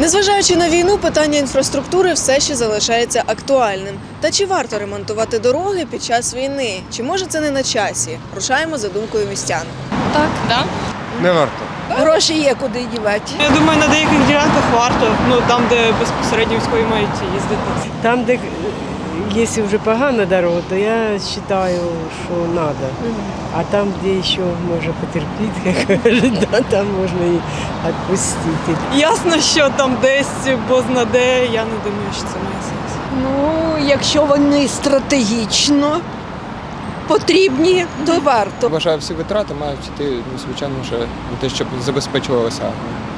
Незважаючи на війну, питання інфраструктури все ще залишається актуальним. Та чи варто ремонтувати дороги під час війни? Чи може це не на часі? Рушаємо за думкою містян. Так. Да? Не варто. Гроші є куди дівати. Я думаю, на деяких ділянках варто, там, де безпосередньо військові мають їздити. Там, де якщо вже погана дорога, то я вважаю, що треба. А там, де ще може потерпіти, як кажуть, там можна і відпустити. Ясно, що там десь бозна-де, я не думаю, що це має сенс. Ну, якщо вони стратегічно потрібні, то варто. Вважаю, всі витрати мають йти, звичайно, вже на те, щоб забезпечувалася армія.